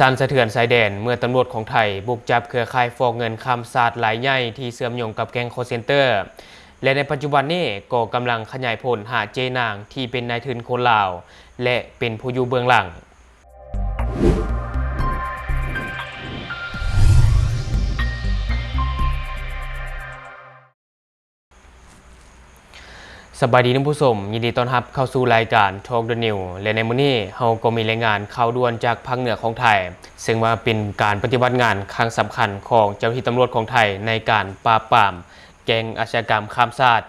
สั่นสะเทือนสายแดนเมื่อตำรวจของไทยบุกจับเครือข่ายฟอกเงินข้ามชาติหลายใหญ่ที่เชื่อมโยงกับแก๊งคอลเซ็นเตอร์และในปัจจุบันนี้ก็กำลังขยายผลหาเจนางที่เป็นนายทุนคนลาวและเป็นผู้อยู่เบื้องหลังสบายดีท่านผู้ชมยินดีต้อนรับเข้าสู่รายการ Talk the New และในมื้อนี้เราก็มีรายงานข่าวด่วนจากภาคเหนือของไทยซึ่งว่าเป็นการปฏิบัติงานครั้งสำคัญของเจ้าหน้าที่ตำรวจของไทยในการปราบปรามแก๊งอาชญากรรมข้ามชาติ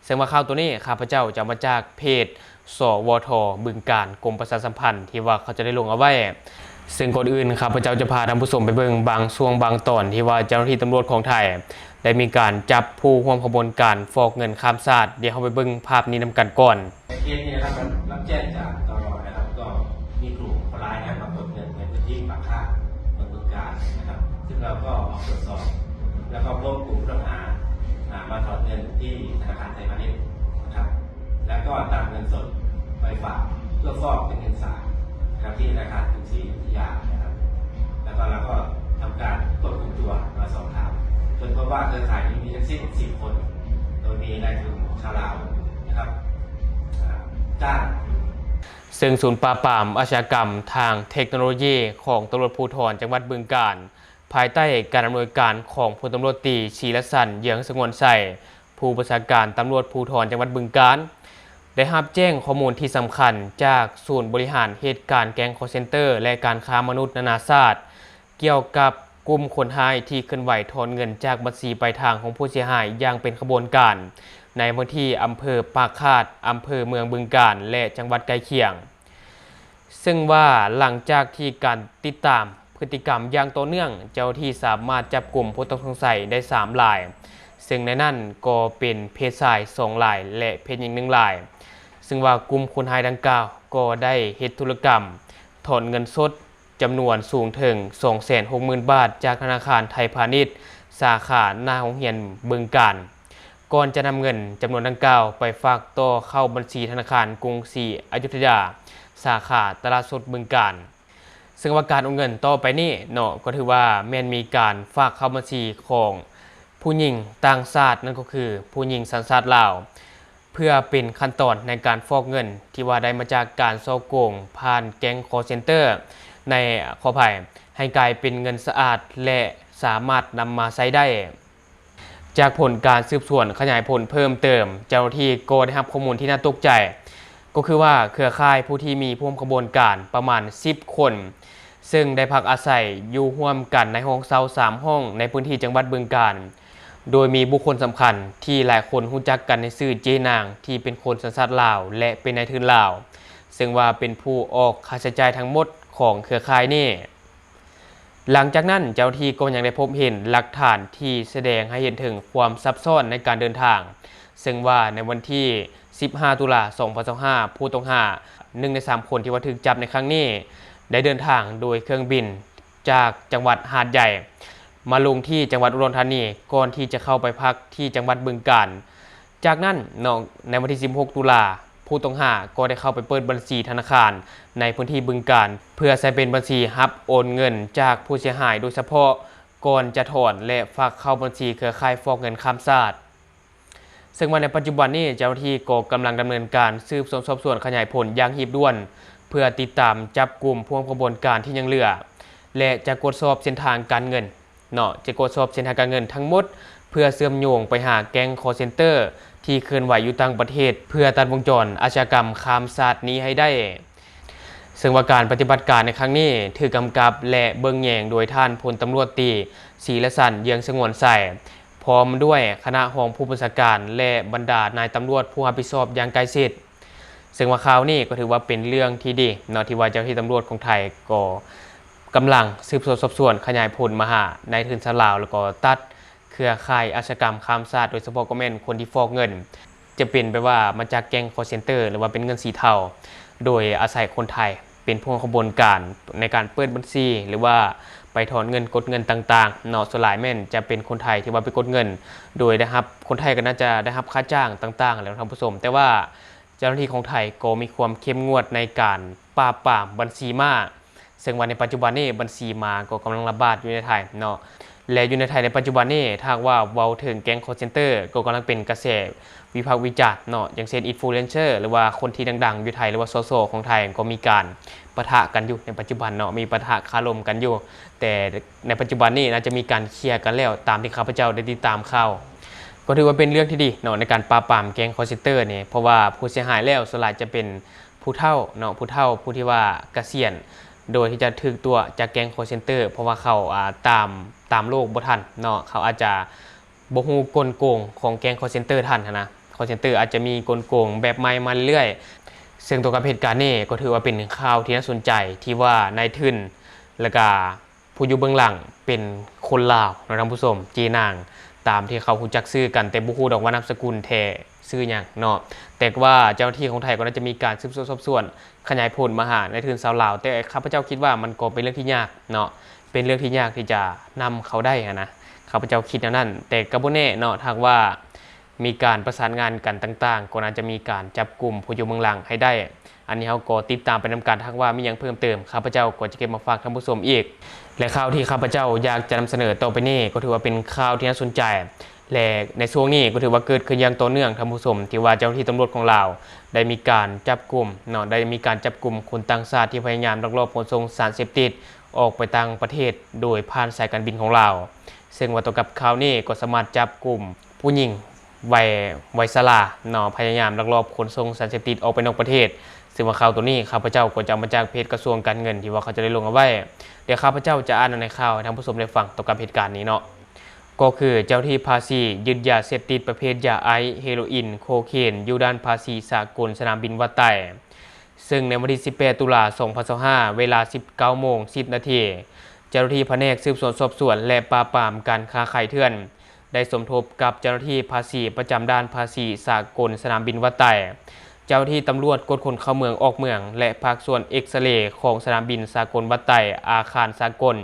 ซึ่งว่าข่าวตัวนี้ข้าพเจ้าจะมาจากเพจสวทบึงกาฬกรมประชาสัมพันธ์ที่ว่าเขาจะได้ลงเอาไว้ซึ่งก่อนอื่นข้าพเจ้าจะพาท่านผู้ชมไปเบิ่งบางช่วงบางตอนที่ว่าเจ้าหน้าที่ตำรวจของไทยได้มีการจับผู้ร่วมขบวนการฟอกเงินข้ามชาติเดี๋ยวเราไปเบิ่งภาพนี้นำกันก่อนในเคสนี้นะครับรับแจ้งจากตรนะครับก็มีกลุ่มคนร้ายนะครับมาปล้นเงินในพื้นที่ปากคาดเมืองบึงกาฬนะครับซึ่งเราก็ออกตรวจสอบแล้วก็พบกลุ่มผู้ต้องหามาถอนเงินที่ธนาคารไทยพาณิชย์นะครับแล้วก็นำเงินสดไปฝากเพื่อฟอกเป็นเงินสดนะครับที่ธนาคารกรุงศรีอยุธยานะครับแล้วก็เราก็ทำการควบคุมตัวมาสอบถามจนพบว่าเครือข่ายนี้มีทั้งสิ้น10 คนโดยมีนายทุนชาวลาวนะครับจ้างซึ่งศูนย์ปราบปรามอาชญากรรมทางเทคโนโลยีของตำรวจภูธรจังหวัดบึงกาฬภายใต้การดำเนินการของพลตำรวจตรีชีรสันต์เยืองสงวนไส่ผู้บัญชาการตำรวจภูธรจังหวัดบึงกาฬได้รับแจ้งข้อมูลที่สำคัญจากศูนย์บริหารเหตุการณ์แก๊งคอลเซ็นเตอร์และการค้ามนุษย์นานาชาติเกี่ยวกับกลุ่มคนร้ายที่เคลื่อนไหวถอนเงินจากบัญชีปลายทางของผู้เสียหายอย่างเป็นขบวนการในพื้นที่อำเภอปากคาดอำเภอเมืองบึงกาฬและจังหวัดใกล้เคียงซึ่งว่าหลังจากที่การติดตามพฤติกรรมอย่างต่อเนื่องเจ้าที่สามารถจับกลุ่มผู้ต้องสงสัยได้3 รายซึ่งในนั้นก็เป็นเพศชาย2 รายและเพศหญิง1 รายซึ่งว่ากลุ่มคนร้ายดังกล่าวก็ได้เฮ็ดธุรกรรมถอนเงินสดจำนวนสูงถึง 260,000 บาทจากธนาคารไทยพาณิชย์สาขาหน้าโรงเรียนบึงกาฬก่อนจะนำเงินจำนวนดังกล่าวไปฝากต่อเข้าบัญชีธนาคารกรุงศรีอยุธยาสาขาตลาดสดบึงกาฬซึ่งว่าการโอนเงินต่อไปนี้เนาะก็ถือว่าแม้นมีการฝากเข้าบัญชีของผู้หญิงต่างชาตินั่นก็คือผู้หญิงสัญชาติลาวเพื่อเป็นขั้นตอนในการฟอกเงินที่ว่าได้มาจากการฉ้อโกงผ่านแก๊งคอลเซ็นเตอร์ในขออภัยให้กลายเป็นเงินสะอาดและสามารถนำมาใช้ได้จากผลการสืบสวนขยายผลเพิ่มเติมเจ้าหน้าที่ก็ได้รับข้อมูลที่น่าตกใจก็คือว่าเครือข่ายผู้ที่มีร่วมขบวนการประมาณ10 คนซึ่งได้พักอาศัยอยู่ร่วมกันในห้องเช่า3 ห้องในพื้นที่จังหวัดบึงกาฬโดยมีบุคคลสำคัญที่หลายคนรู้จักกันในชื่อเจนางที่เป็นคนสัญชาติลาวและเป็นนายทุนลาวซึ่งว่าเป็นผู้ออกค่าใช้จ่ายทั้งหมดของเครือข่ายนี้หลังจากนั้นเจ้าหน้าที่ก็ยังได้พบเห็นหลักฐานที่แสดงให้เห็นถึงความซับซ้อนในการเดินทางซึ่งว่าในวันที่15 ตุลาคม 2025ผู้ต้องหา1 ใน 3 คนที่ว่าถูกจับในครั้งนี้ได้เดินทางโดยเครื่องบินจากจังหวัดหาดใหญ่มาลงที่จังหวัดอุดรธานีก่อนที่จะเข้าไปพักที่จังหวัดบึงกาฬจากนั้นในวันที่16 ตุลาคมผู้ต้องหาก็ได้เข้าไปเปิดบัญชีธนาคารในพื้นที่บึงกาฬเพื่อใช้เป็นบัญชีรับโอนเงินจากผู้เสียหายโดยเฉพาะก่อนจะถอนและฝากเข้าบัญชีเครือข่ายฟอกเงินข้ามชาติซึ่งในปัจจุบันนี้เจ้าหน้าที่ก็กำลังดำเนินการสืบสวนสอบสวนขยายผลอย่างหีบด่วนเพื่อติดตามจับกลุ่มผู้ร่วมขบวนการที่ยังเหลือและจะตรวจสอบเส้นทางการเงินจะตรวจสอบเส้นทางการเงินทั้งหมดเพื่อเชื่อมโยงไปหาแก๊งคอลเซ็นเตอร์ที่เคลื่อนไหวอยู่ต่างประเทศเพื่อตัดวงจรอาชญากรรมข้ามชาตินี้ให้ได้ซึ่งว่าการปฏิบัติการในครั้งนี้ถือกำกับและเบิ่งแยงโดยท่านพลตำรวจตรีศิรสันต์เยืองสงวนไส่พร้อมด้วยคณะรองผู้บัญชาการและบรรดานายตำรวจผู้รับผิดชอบอย่างใกล้ชิดซึ่งว่าข่าวนี้ก็ถือว่าเป็นเรื่องที่ดีที่ว่าเจ้าหน้าที่ตำรวจของไทยก็กำลังสืบสวนสอบสวนขยายผลมาหานายทุนชาวลาวแล้วก็ตัดเครือข่ายอาชญากรรมข้ามชาติโดยเฉพาะก็แม่นคนที่ฟอกเงินจะเป็นไปว่ามาจากแก๊งคอลเซ็นเตอร์หรือว่าเป็นเงินสีเทาโดยอาศัยคนไทยเป็นผู้ขบวนการในการเปิดบัญชีหรือว่าไปถอนเงินกดเงินต่างๆส่วนหลายแม่นจะเป็นคนไทยที่ว่าไปกดเงินโดยนะครับคนไทยก็น่าจะได้รับค่าจ้างต่างๆแล้วท่านผู้ชมแต่ว่าเจ้าหน้าที่ของไทยก็มีความเข้มงวดในการปราบปรามบัญชีม้า ซึ่งว่าในปัจจุบันนี้บัญชีม้าก็กำลังระบาดอยู่ในไทยเนาะและอยู่ในไทยในปัจจุบันนี้ถ้าว่าเว้าถึงแก๊ง call center ก็กำลังเป็นกระแสวิพากษ์วิจารณ์เนาะอย่างเช่นอินฟลูเอนเซอร์หรือว่าคนที่ดังๆอยู่ไทยหรือว่าโซโซของไทยก็มีการปะทะกันอยู่ในปัจจุบันเนาะมีปะทะคารมกันอยู่แต่ในปัจจุบันนี้น่าจะมีการเคลียร์กันแล้วตามที่ข้าพเจ้าได้ติดตามข่าวก็ถือว่าเป็นเรื่องที่ดีเนาะในการปราบปรามแก๊ง call center นี่เพราะว่าผู้เสียหายแล้วส่วนใหญ่จะเป็นผู้เฒ่าเนาะผู้ที่ว่าเกษียณโดยที่จะถึกตัวจากแก๊ง call center เพราะว่าเขาตามโลกบ่ทันเนาะเขาอาจจะบ่ฮู้กลโกงของแก๊ง call center ทันนะ call center อาจจะมีกลโกงแบบใหม่มาเรื่อยซึ่งตัวกับเหตุการณ์นี้ก็ถือว่าเป็นข่าวที่น่าสนใจที่ว่านายทุนและก็ผู้อยู่เบื้องหลังเป็นคนลาวนะท่านผู้ชมจีนางตามที่เขารู้จักชื่อกันแต่บ่ฮู้ดอกว่านามสกุลแท้ชื่อหยังเนาะแต่ว่าเจ้าหน้าที่ของไทยก็น่าจะมีการสืบสวนสอบสวนขยายผลมาหานายทุนชาวลาวแต่ข้าพเจ้าคิดว่ามันก็เป็นเรื่องที่ยากเนาะเป็นเรื่องที่ยากที่จะนำเขาได้นะข้าพเจ้าคิดอย่างนั้นแต่ก็บ่แน่เนาะถ้าว่ามีการประสานงานกันต่างๆก็น่าจะมีการจับกลุ่มผู้อยู่เมืองหลังให้ได้อันนี้เขาก็ติดตามไปนำการทักว่ามีอย่างเพิ่มเติมข้าพเจ้าก็จะเก็บมาฝากท่านผู้ชมอีกและข่าวที่ข้าพเจ้าอยากจะนำเสนอต่อไปนี้ก็ถือว่าเป็นข่าวที่น่าสนใจและในช่วงนี้ก็ถือว่าเกิดขึ้นอย่างต่อเนื่องท่านผู้ชมที่ว่าเจ้าหน้าที่ตำรวจของเราได้มีการจับกลุ่มเนาะได้มีการจับกลุ่มคนต่างชาติที่พยายามลักลอบขนส่งสารเสพติดออกไปต่างประเทศโดยผ่านสายการบินของเราซึ่งว่าต่อกับข่าวนี้ก็สามารถจับกลุ่มผู้หญิงวัยชราเนาะพยายามลักลอบขนส่งสารเสพติดออกไปนอกประเทศซึ่งว่าข่าวตัวนี้ข้าพเจ้าก็จะมาจากเพจกระทรวงการเงินที่ว่าเขาจะได้ลงเอาไว้เดี๋ยวข้าพเจ้าจะอ่านในข่าวให้ท่านผู้ชมได้ฟังต่อกับเหตุการณ์นี้เนาะก็คือเจ้าที่ภาษียึดยาเสพติดประเภทยาไอซ์เฮโรอีนโคเคนอยู่ด้านภาษีสากลสนามบินวัดไต่ซึ่งในวันที่18ตุลาคม2025เวลา 19:10 น.เจ้าหน้าที่แผนกสืบสวนสอบสวนและปราบปรามการค้าขายเถื่อนได้สมทบกับเจ้าหน้าที่ภาษีประจำด้านภาษีสากลสนามบินวัดไต่เจ้าที่ตำรวจกดคนเข้าเมืองออกเมืองและภาคส่วนเอ็กซเรย์ของสนามบินสากลวัดไต่อาคารสากล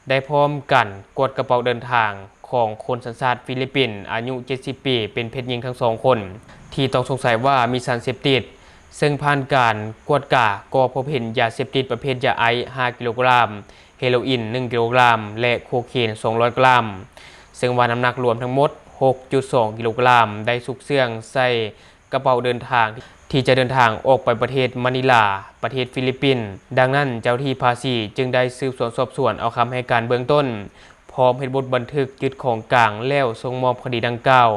ได้พร้อมกันกดกระเป๋าเดินทางของคนสัญชาติฟิลิปปินส์อายุ70ปีเป็นเพศหญิงทั้งสองคนที่ต้องสงสัยว่ามีสารเสพติดซึ่งผ่านการกวดกาก็พบเห็นยาเสพติดประเภทยาไอซ์5กิโลกรัมเฮโรอีน1กิโลกรัมและโคเคน200กรัมซึ่งว่าน้ำหนักรวมทั้งหมด 6.2 กิโลกรัมได้ซุกเสื่องใส่กระเป๋าเดินทางที่จะเดินทางออกไปประเทศมะนิลาประเทศฟิลิปปินส์ดังนั้นเจ้าที่ภาษีจึงได้สืบสวนสอบสวนเอาคำให้การเบื้องต้นพร้อมเฮ็ดบทบันทึกยึดของกลางแล้วส่งมอบคดีดังกล่าว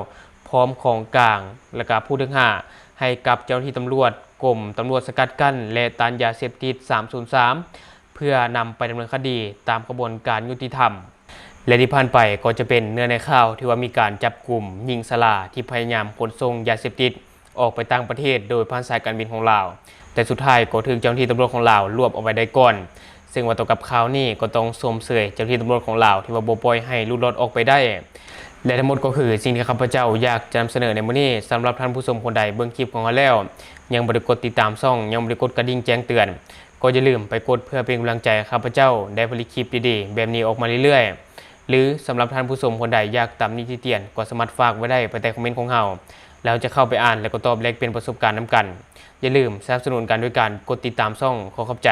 พร้อมของกลางและก็ผู้ต้องหาให้กับเจ้าหน้าที่ตำรวจกรมตำรวจสกัดกั้นและต้านยาเสพติด303เพื่อนำไปดำเนินคดีตามกระบวนการยุติธรรมและที่ผ่านไปก็จะเป็นเนื้อในข่าวที่ว่ามีการจับกลุ่มหญิงชราที่พยายามขนส่งยาเสพติดออกไปต่างประเทศโดยผ่านสายการบินของลาวแต่สุดท้ายก็ถูกเจ้าหน้าที่ตำรวจของลาวรวบเอาไว้ได้ก่อนซึ่งว่าต่อกับข่าวนี้ก็ต้องชมเชยเจ้าหน้าที่ตำรวจของลาวที่ว่าบ่ปล่อยให้หลุดรอดออกไปได้และทั้งหมดก็คือสิ่งที่ข้าพเจ้าอยากจะนำเสนอในมื้อนี้สำหรับท่านผู้ชมคนใดเบิ่งคลิปของเราแล้วยังบ่ได้กดติดตามช่องยังบ่ได้กดกระดิ่งแจ้งเตือนก็อย่าลืมไปกดเพื่อเป็นกำลังใจข้าพเจ้าได้ผลิตคลิปดีๆแบบนี้ออกมาเรื่อยๆหรือสำหรับท่านผู้ชมคนใดอยากตามนิติเตียนก็สามารถฝากไว้ได้ไปใต้คอมเมนต์ของเราแล้วจะเข้าไปอ่านและก็ตอบแลกเป็นประสบการณ์นำกันอย่าลืมสนับสนุนกันด้วยการกดติดตามช่องขอขอบใจ